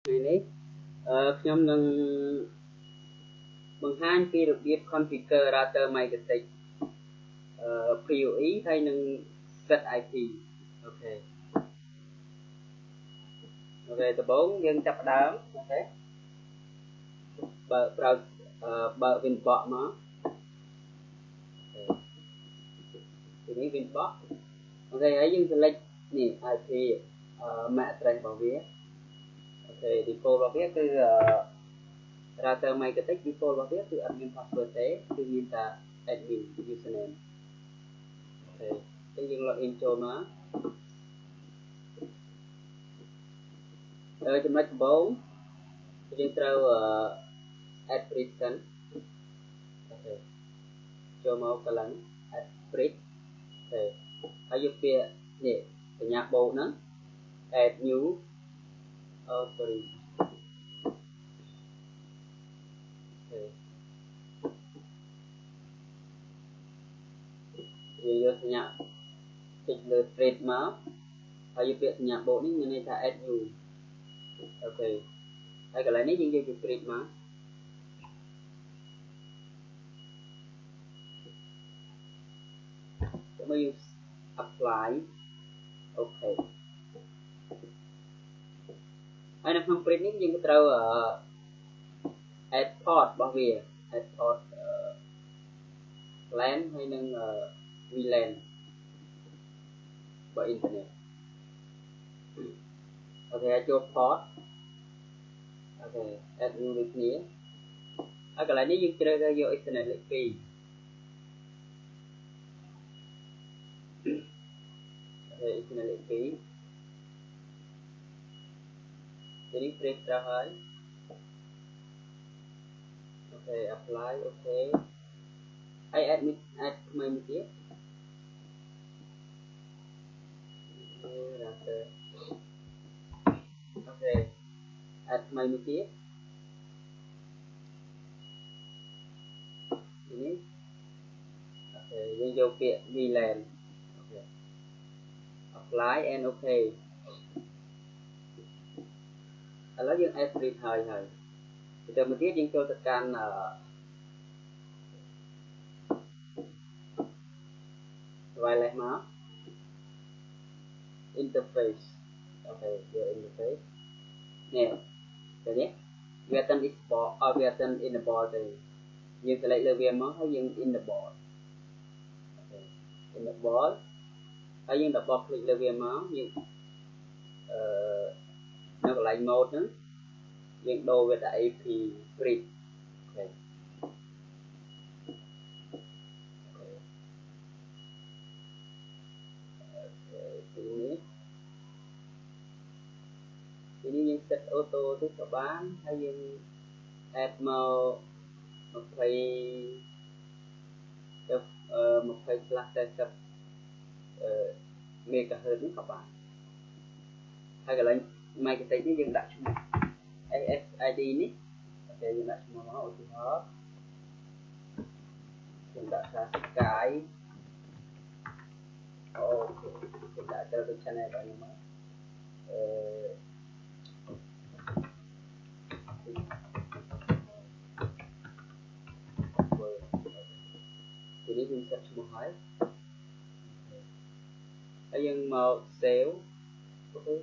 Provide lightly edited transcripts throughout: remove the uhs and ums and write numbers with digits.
này đấy nhóm nâng bằng hai khi được biết configure router Mikrotik PoE hay nâng set IP. Ok từ 4 dân chấp đám. Ok bờ Winbox mà ini Winbox. Ok ấy dân select nè IP mẹ train bảo viết. Ok default bảo viết từ router Mikrotik default bảo viết từ admin password thế từ như là admin username. Ok cái dân login cho nóចំណុចដំបូងយើងត្រូវ add prison. អូខេចូលមកកន្លែង add print អូខេហើយយកពាក្យនេះសញ្ញាបូកហ្នឹង add new sorry អូខេយកសញ្ញាចុចលើ print មកហើយយកពាក្យសញ្ញាបូកនេះមានន័យថា add new. អូខេហើយកន្លែងនេះយើងយកពី print មកមកយើង apply. អូខេហើយនៅក្នុង print នេះយើងក៏ត្រូវ add port របស់វា add port LAN ហើយនឹង VLAN បើ internet. អូខេចូល port. អូខេ add new ដូចគ្នាហើយកន្លែងនេះយើងជ្រើសរើសយក internet លេខ 2. អូខេ internet លេខ 2 ทีนี้ print ត្រូវហើយ អូខេ apply. អូខេហើយ add ថ្មីមួយទៀត router. អូខេ add ថ្មីមួយទៀតនេះអូខេយើងយកពាក្យ VLAN. អូខេ apply and អូខេឥឡូវយើង add print ហើយទៅមួយទៀតយើងចូលទៅកាន់ wireless មក interface. អូខេយក interface នេះឃើញទេវាអត់ export វាអត់ enable ទេយើង select លើវាមកហើយយើង enable. អូខេ enable ហើយយើង double click លើវាមកយើងនៅកន្លែង mode ហ្នឹងយើងដូរវាទៅ AP print. អូខេទីនេះយើង set auto ទៅក៏បានហើយយើង add មក20 40 MHz នេះក៏បានហើយកន្លែង Mikrotik នេះយើងដាក់ឈ្មោះ SSID នេះអូខេយើងដាក់ឈ្មោះមកឧទាហរណ៍ខ្ញុំដាក់ថា Sky. អូខេខ្ញុំដាក់ទៅ channel របស់ខ្ញុំមកទីនេះយើងsetឈ្មោះហើយយើងមក save. អូខេ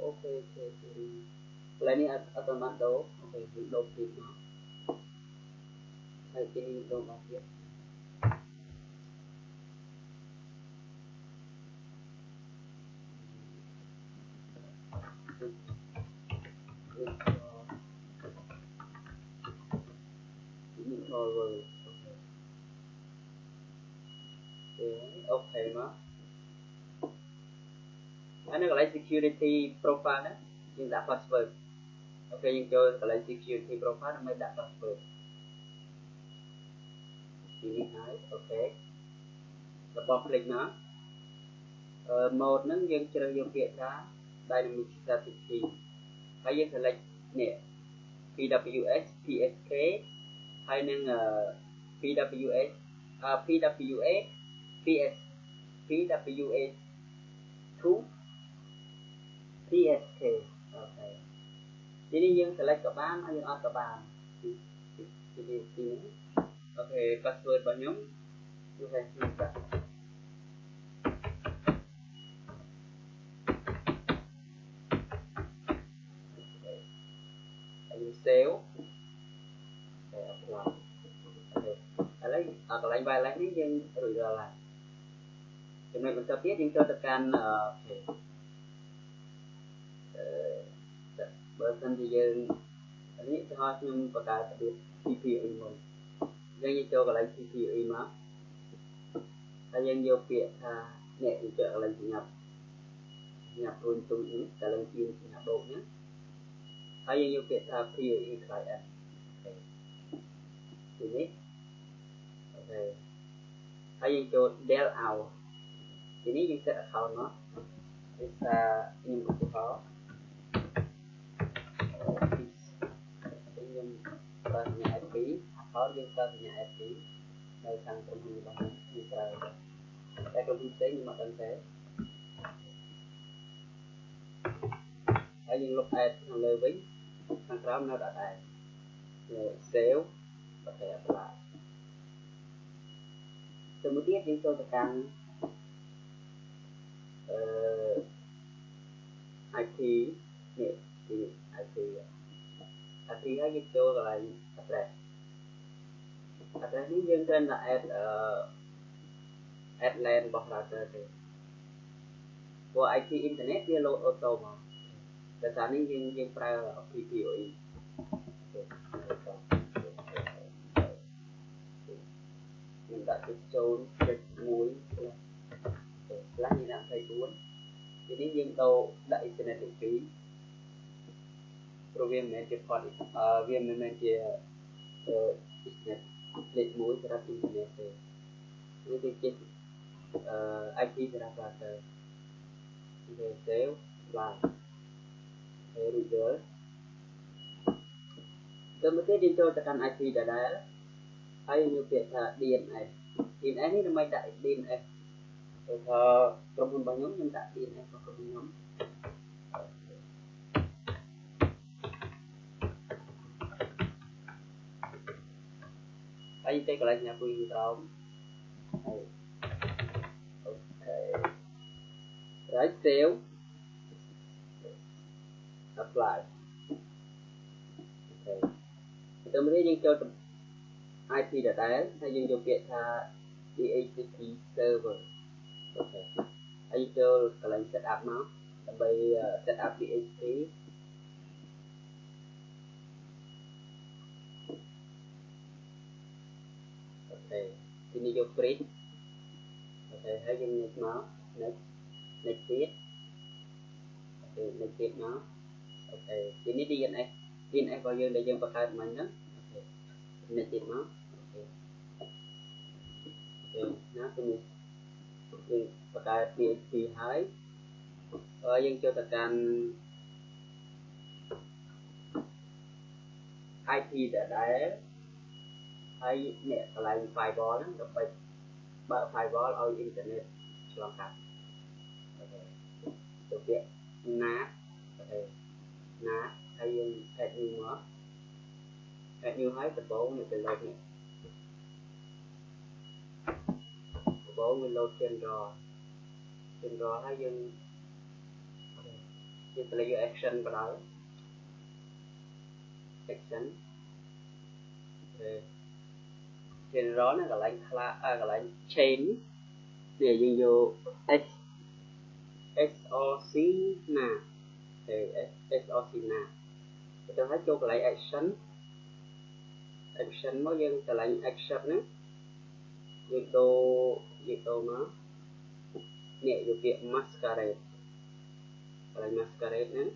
អូខេកន្លែងនេះអត់បានដូរអូខេយើងដូរពីមកហើយទីនេះដូរមកទៀតអូខេមកហើយនៅកន្លែង security profile ណាយើងដាក់ password. អូខេយើងចូលកន្លែង security profile ដើម្បីដាក់ password ទីនេះហើយអូខេរបស់ click មកmode ហ្នឹងយើងជ្រើសយកពាក្យថា dynamic static key ហើយយើង select នេះ PWS PSK ហើយនឹង PWS PWA PS PWA 2 PSK ok thì đi dương select các bạn hay dương add các bạn thì ok password bao nhiêu ok sale lấy ở lại bài lấy những dân rồi là cho nên mình cho biết những cho tất cả bởi thân thì dân những cái hoa nhưng có cái đặc biệt PPPoe mình dân như cho cái lấy PPPoe mà hay dân vô việc nhẹ thì trợ lên nhập luôn chung những cái lên chuyên nhập độ nhé hay dân vô việc PPPoe client thì nhé ok hay dân cho del out thì nếu dân sẽ account nó thì nhưng cũng có nhưng nhà IP có dân nhà IP nơi sang công ty bằng Israel đây công ty nhưng mà tân thế ở những lúc ad thằng lê vĩnh thằng đó nó đã đài sale có thể apply từ một tiết chúng tôi cần IP thì IP hay giúp cho là addressนี้យើងត្រូវតែ add LAN របស់ router ទេព្រោះ IP internet វា load auto មកតែសារនេះយើងប្រើ PPPoe យើងដាក់ទៅចូល1ខ្លះនេះដាក់24ទីនេះយើងដូរដាក់ internet ទី2ព្រោះវាមិនមែនជា port វាមិនមែនជា internet លេខ1សម្រាប់ internet ទេវាគឺជាIP សម្រាប់ router វា save ឡើងហើយរួចរាល់ទៅមកទៀតយើងចូលទៅកាន់ IP ដដែលហើយយើងពាក្យថា DNS នេះដើម្បីដាក់ DNS ទៅថាក្រុមហ៊ុនរបស់ខ្ញុំដាក់ DNS របស់ក្រុមហ៊ុនខ្ញុំហើយទៅកន្លែងអ្នកពុយក្រោមហើយអូខេ right save apply អូខេទៅមកនេះយើងចូលទៅ IP ដដែលហើយយើងយកពាក្យថា DHCP server អូខេហើយចូលកន្លែង set up មកដើម្បី set up DHCP អូខេទីនេះយក print អូខេហើយយើងញ៉ាំមក next ទៀតអូខេ next ទៀតមកអូខេទីនេះ DNS របស់យើងដែលយើងបង្កើតមិញហ្នឹងអូខេ next ទៀតមកអូខេណាទីនេះយើងបង្កើត PHP ហើយយើងចូលទៅកាន់ IP ដដែលហើយអ្នកកន្លែង firewall ហ្នឹងដើម្បីបើក firewall ឲ្យ internet ឆ្លងកាត់អូខេទៅពាក្យ NAT អូខេ NAT ហើយយើង add new មក add new ហើយដំបូងនេះទៅ load នេះដំបូងវា load general ហើយយើងទៅលើ action បណ្ដោយ action general ហ្នឹងកន្លែងខ្លះកន្លែង chain វាយើងយក SRC ណាSRC ណាទៅឲ្យចូលកន្លែង action មកយើងកន្លែង action ហ្នឹងយើងដូរមកនេះយកពាក្យ masquerade កន្លែង masquerade ហ្នឹង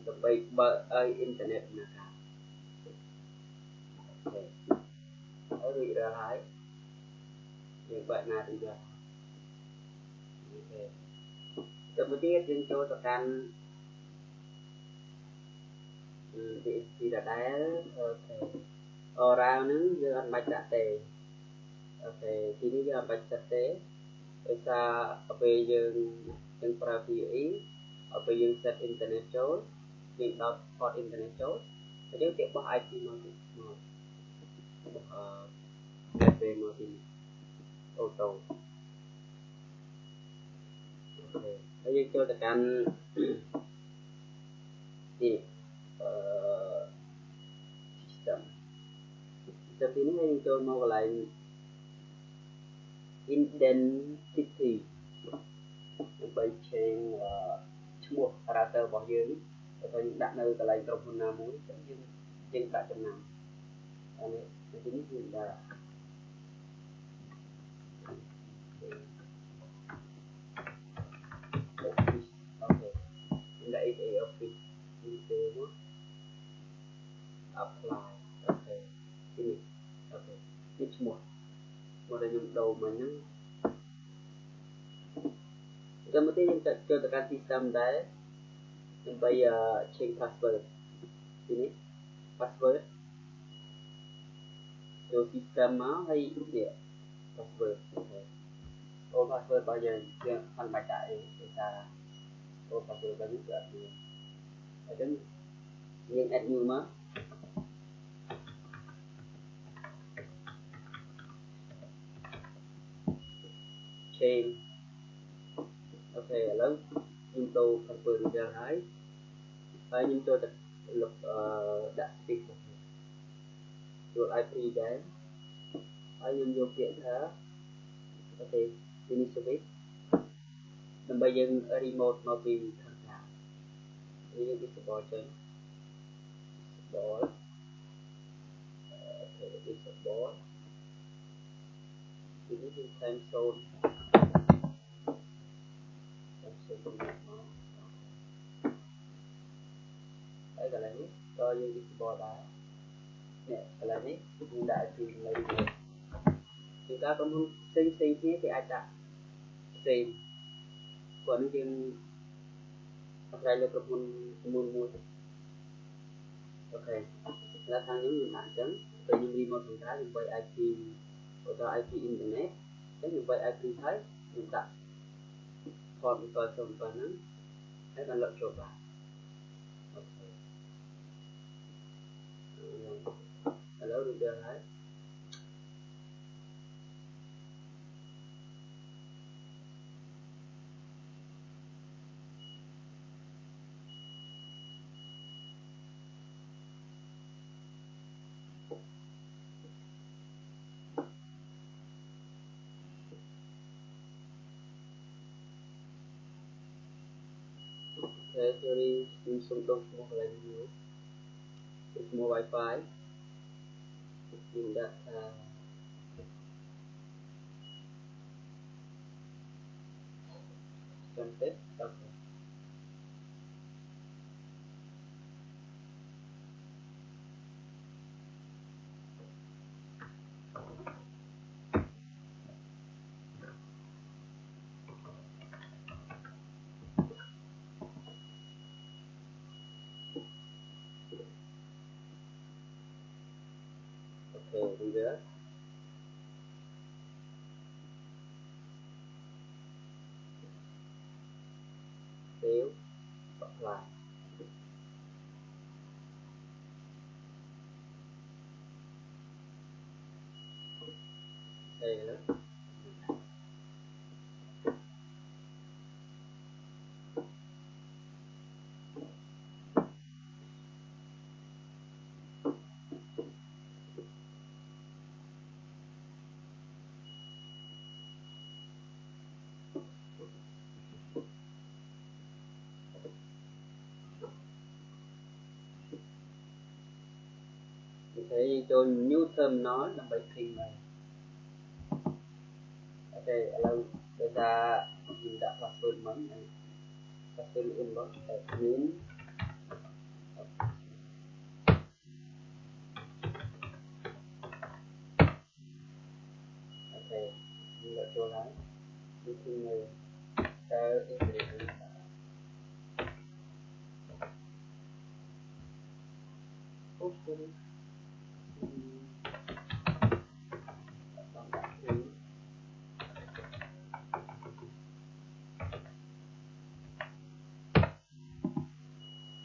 ដើម្បីបើកឲ្យ internet ណាអូខេរួចរាល់ហើយយើងបើកណាទៅយកអូខេទៅមួយទៀតយើងចូលទៅកាន់ DHCP ដដែលអូខេ oral ហ្នឹងយើងអត់បាច់ដាក់ទេអូខេទីនេះយើងអត់បាច់ដាក់ទេដោយសារពេលយើងប្រើ PPPoe ở bây giờ set internet chốt những đọc port internet chốt ở dưới tiếp bỏ IP mà gateway mà thì auto ok bây giờ cho tất cả thì system system ini hay cho mau lại identity bây trên mua router bỏ dưới rồi những đặt nơi lại trong phần nào muốn nhưng tại trong nào anh ấy chính là office ok đây thì office itu apply ok ini ok ini semua mulai yang đầu mà nó cái mới tiên cho tất cả system đấy bây giờ change password ini password cho system máu hay địa password ô password bao giờ chưa ăn bài đại người ta ô password bao nhiêu giờ thì ở đến nhưng add new mà change ok lớn nhưng tôi password ra thấy và nhưng tôi đặt luật đặt speed rồi IP đấy ở nhưng vô kiện thế ok ini service dan bây giờ remote mà vì thằng nào ini cái support trên support ok cái support ini cái time zone đấy là này cho như cái support đó nè là này cũng đã thì lấy được chúng ta có muốn xây thế thì ai ta xây còn những apply lên cái môn ok là thằng những người bạn chấm từ những remote chúng ta dùng với IP hoặc IP internet cái dùng với IP thấy chúng ta còn còn xong còn nó hay là lợi chỗ vào hello được chưa đấy thế thì mình dùng tốt một là nhiều mua wifi dùng data content ok ok bây giờ xíu bật lại đây nữa thế cho Newton nói là bài thi này ok lâu bây giờ mình đã password món này password inbox admin ok mình đã cho nó đi thi này theo internet ok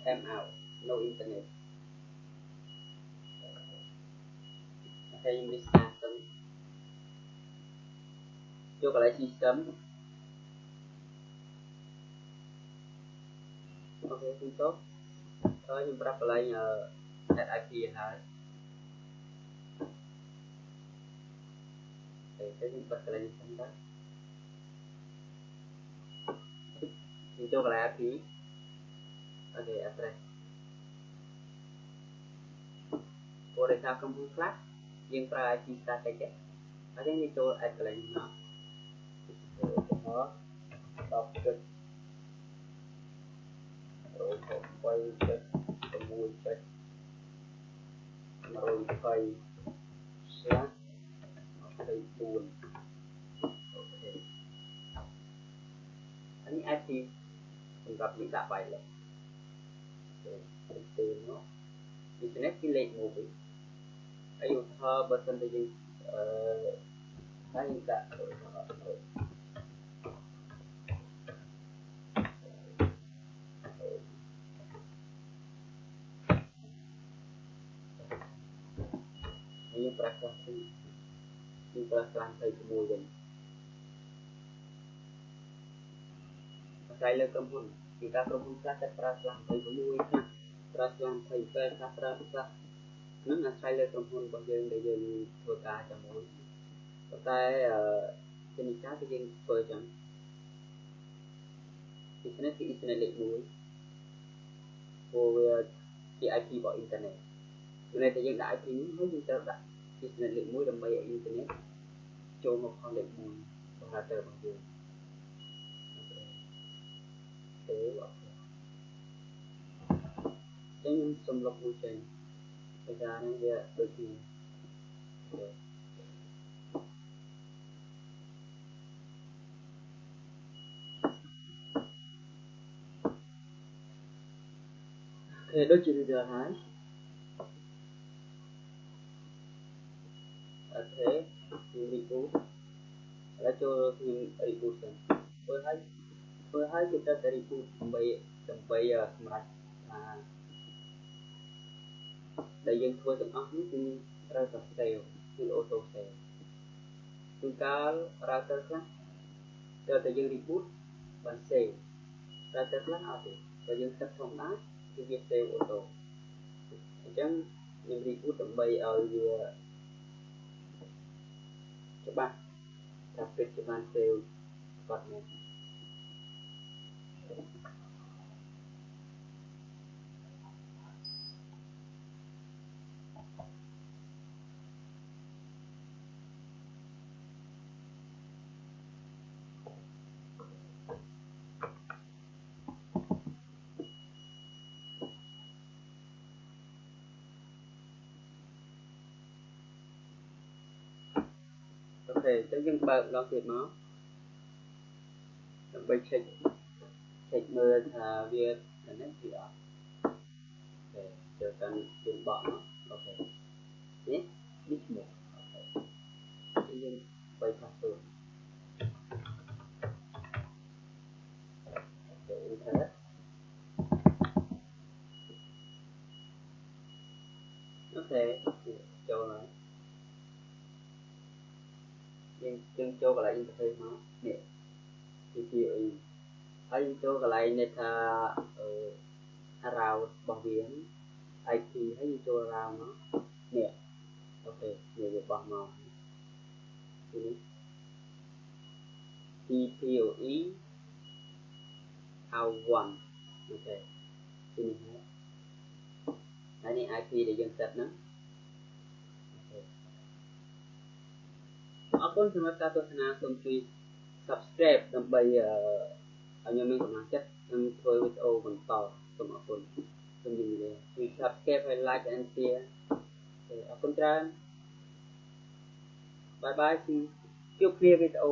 am out no internet okay you restart them vô lại system ok không tốt thôi nhưng bắt lại add IP hả để cái bắt lại xong đó nhưng vô lại IP ok address cô để sao không flash nhưng pra IP static ấy ở đây như cho add lại nó đó đọc được rồi quay chết mùi chết rồi quay slash cây buồn ok anh ấy active mình gặp những đạp bài lại từ nó internet cái lệnh một vị ví dụ thơ bật thân thì anh đã rồi như praktek như praktek thầy mùi vậy sai lơ cầm hồn thì ta cầm hồn praktek praktek thầy mùi ha praktek thầy praktek nó là sai lơ cầm hồn bao giờ để giờ thua cả cho mùi có cái trên chat cái gì phơi chẳng internet thì internet lệ mùi của cái IP bảo internet bữa nay thì dân đại thì nói như tao đặt internet lệ mùi đầm bay ở internet cho một con lệ mùi bằng là tờ bằng đường thế vậy cái nhân xâm lọc môi trường bây giờ nó về đôi khi thế đôi khi giờ hái thế thì reboot là cho thì reboot tôi hay kita reboot sampai smart đại dân thua từng óc thì ra tập sale thì auto sale chúng ta ra tới khác cho đại dân reboot bằng sale ra tới khác nào thì đại dân tập thông đá thì việc sale auto chẳng những reboot sampai ở các bạn đặc biệt cho bạn sale vật này ok cho dân bạn lo việc nó bây check mưa thà việc là nét gì đó để trở thành tiền bọn nó ok nhé biết một ok cho dân bây password để internet ok cho nó nhưng cho cái lại interface nó nè PPPoe hay cho cái lại nè thà rào bằng biển IP hay cho rào nó nè ok nè được bằng màu PPPoe of one ok ini này IP để dân set nó apun sama satu sana sumpah subscribe sampai hanya menggunakan yang PPPoe mentol sama apun sendiri di subscribe like and share apunច្រើនbye bye see chúc video video